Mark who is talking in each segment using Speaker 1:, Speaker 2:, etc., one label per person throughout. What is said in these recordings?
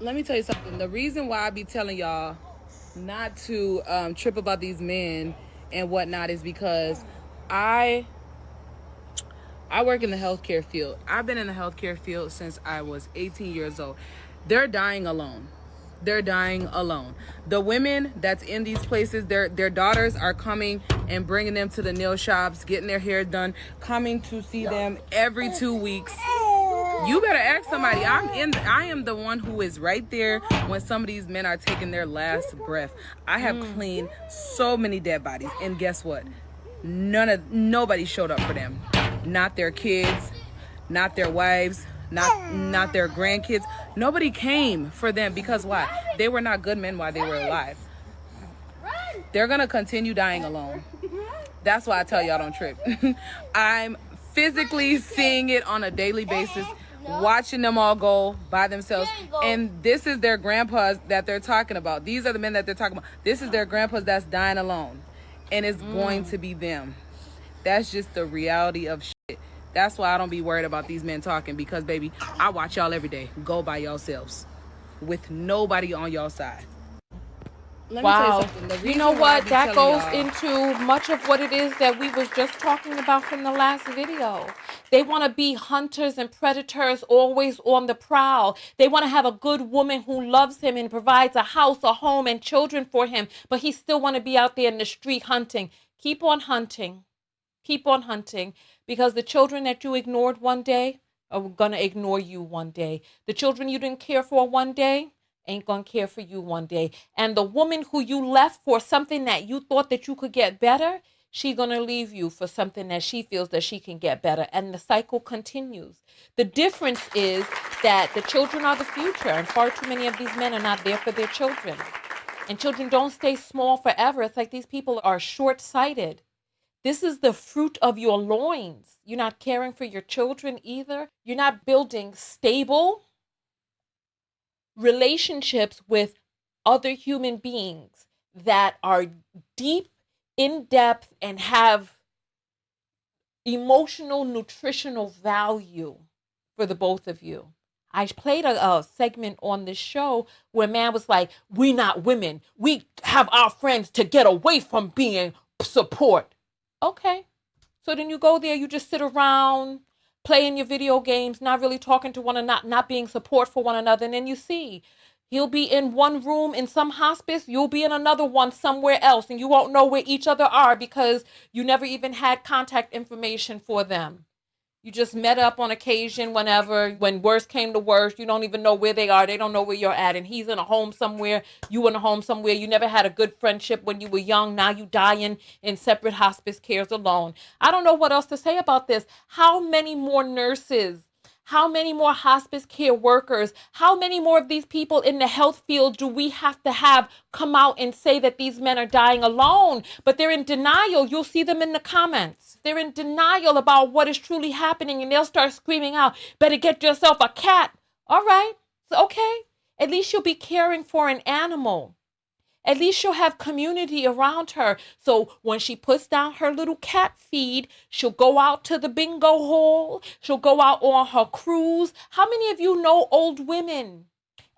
Speaker 1: Let me tell you something. The reason why I be telling y'all not to trip about these men and whatnot is because I I work in the healthcare field. I've been in the healthcare field since I was 18 years old. They're dying alone. They're dying alone. The women that's in these places, their daughters are coming and bringing them to the nail shops, getting their hair done, coming to see them every 2 weeks. You better ask somebody. I am the one who is right there when some of these men are taking their last breath. I have cleaned so many dead bodies, and guess what? Nobody showed up for them. Not their kids, not their wives, not their grandkids. Nobody came for them because why? They were not good men while they were alive. They're gonna continue dying alone. That's why I tell y'all don't trip. I'm physically seeing it on a daily basis, watching them all go by themselves. And this is their grandpas that they're talking about. These are the men that they're talking about. This is their grandpas that's dying alone. And it's going to be them. That's just the reality of shit. That's why I don't be worried about these men talking, because baby, I watch y'all every day. Go by yourselves with nobody on y'all side. Let me tell you
Speaker 2: Wow.
Speaker 1: something. The
Speaker 2: You
Speaker 1: reason
Speaker 2: know
Speaker 1: why I
Speaker 2: what?
Speaker 1: be
Speaker 2: That
Speaker 1: telling
Speaker 2: goes
Speaker 1: y'all,
Speaker 2: into much of what it is that we was just talking about from the last video. They want to be hunters and predators, always on the prowl. They want to have a good woman who loves him and provides a house, a home, and children for him, but he still want to be out there in the street hunting. Keep on hunting. Keep on hunting, because the children that you ignored one day are going to ignore you one day. The children you didn't care for one day ain't going to care for you one day. And the woman who you left for something that you thought that you could get better, she's going to leave you for something that she feels that she can get better. And the cycle continues. The difference is that the children are the future, and far too many of these men are not there for their children. And children don't stay small forever. It's like these people are short-sighted. This is the fruit of your loins. You're not caring for your children either. You're not building stable relationships with other human beings that are deep, in depth, and have emotional, nutritional value for the both of you. I played a segment on this show where a man was like, "We not women. We have our friends to get away from being support." Okay. So then you go there, you just sit around playing your video games, not really talking to one another, not being support for one another. And then you see, he'll be in one room in some hospice, you'll be in another one somewhere else, and you won't know where each other are because you never even had contact information for them. You just met up on occasion whenever, when worst came to worst. You don't even know where they are. They don't know where you're at. And he's in a home somewhere. You in a home somewhere. You never had a good friendship when you were young. Now you dying in separate hospice cares alone. I don't know what else to say about this. How many more nurses? How many more hospice care workers? How many more of these people in the health field do we have to have come out and say that these men are dying alone? But they're in denial. You'll see them in the comments. They're in denial about what is truly happening, and they'll start screaming out, "Better get yourself a cat." All right, so, okay. At least you'll be caring for an animal. At least she'll have community around her. So when she puts down her little cat feed, she'll go out to the bingo hall. She'll go out on her cruise. How many of you know old women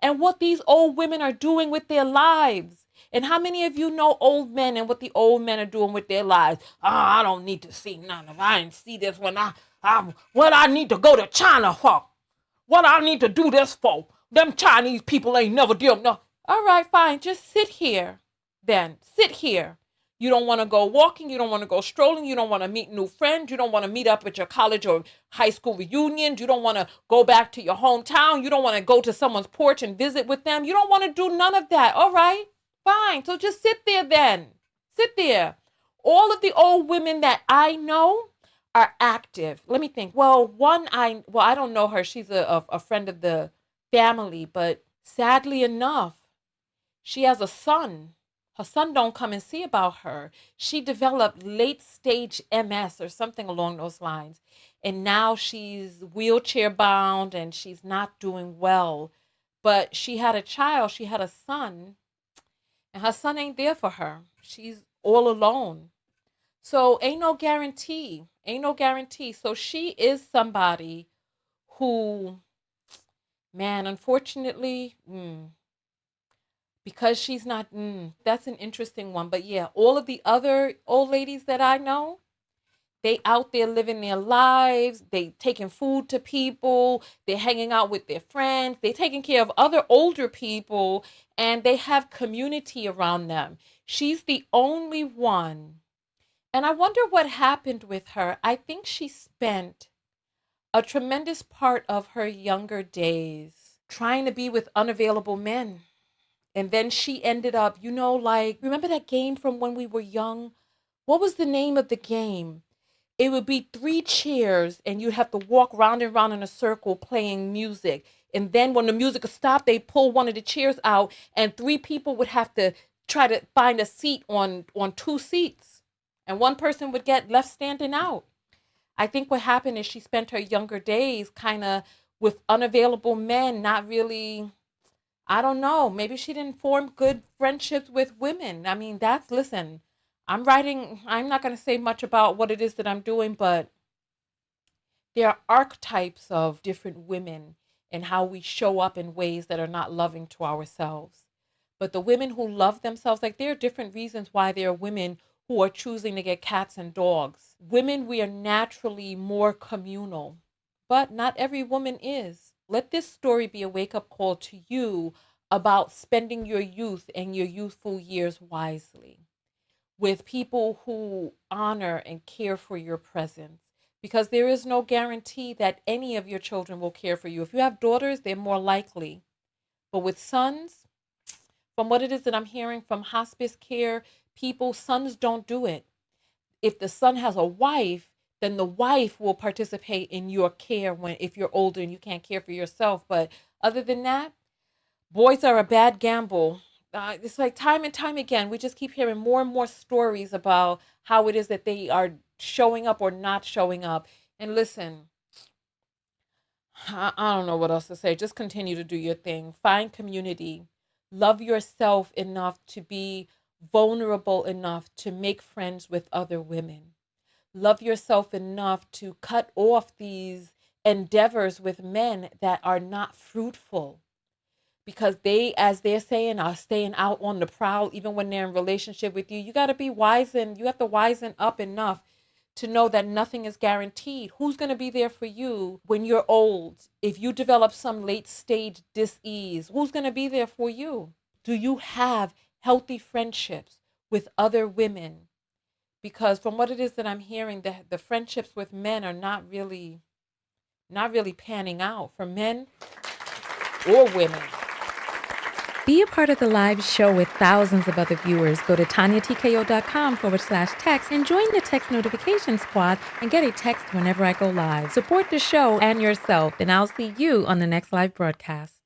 Speaker 2: and what these old women are doing with their lives? And how many of you know old men and what the old men are doing with their lives? "Oh, I don't need to see none of it. I didn't see this when what I need to go to China for? What I need to do this for? Them Chinese people ain't never deal. No." All right, fine. Just sit here then. Sit here. You don't want to go walking. You don't want to go strolling. You don't want to meet new friends. You don't want to meet up at your college or high school reunions. You don't want to go back to your hometown. You don't want to go to someone's porch and visit with them. You don't want to do none of that. All right, fine. So just sit there then. Sit there. All of the old women that I know are active. Let me think. Well, I don't know her. She's a friend of the family, but sadly enough, she has a son. Her son don't come and see about her. She developed late stage MS or something along those lines. And now she's wheelchair bound and she's not doing well. But she had a child, she had a son, and her son ain't there for her. She's all alone. So ain't no guarantee. Ain't no guarantee. So she is somebody who Man, unfortunately, because she's not, that's an interesting one. But yeah, all of the other old ladies that I know, they out there living their lives. They taking food to people. They're hanging out with their friends. They're taking care of other older people, and they have community around them. She's the only one. And I wonder what happened with her. I think she spent a tremendous part of her younger days trying to be with unavailable men. And then she ended up, like, remember that game from when we were young? What was the name of the game? It would be three chairs, and you'd have to walk round and round in a circle playing music. And then when the music would stop, they pull one of the chairs out, and three people would have to try to find a seat on two seats. And one person would get left standing out. I think what happened is she spent her younger days kind of with unavailable men, not really, I don't know, maybe she didn't form good friendships with women. I mean, listen, I'm not going to say much about what it is that I'm doing, but there are archetypes of different women and how we show up in ways that are not loving to ourselves. But the women who love themselves, like there are different reasons why there are women who are choosing to get cats and dogs. Women, we are naturally more communal, but not every woman is. Let this story be a wake up call to you about spending your youth and your youthful years wisely with people who honor and care for your presence. Because there is no guarantee that any of your children will care for you. If you have daughters, they're more likely. But with sons, from what it is that I'm hearing from hospice care people, sons don't do it. If the son has a wife, then the wife will participate in your care if you're older and you can't care for yourself. But other than that, boys are a bad gamble. It's like time and time again, we just keep hearing more and more stories about how it is that they are showing up or not showing up. And listen, I don't know what else to say. Just continue to do your thing. Find community. Love yourself enough to be vulnerable enough to make friends with other women. Love yourself enough to cut off these endeavors with men that are not fruitful because they, as they're saying, are staying out on the prowl even when they're in relationship with you. You got to be wise, and you have to wisen up enough to know that nothing is guaranteed. Who's going to be there for you when you're old? If you develop some late stage dis-ease, who's going to be there for you? Do you have healthy friendships with other women? Because from what it is that I'm hearing, the friendships with men are not really panning out for men or women.
Speaker 3: Be a part of the live show with thousands of other viewers. Go to TonyaTKO.com/text and join the text notification squad and get a text whenever I go live. Support the show and yourself, and I'll see you on the next live broadcast.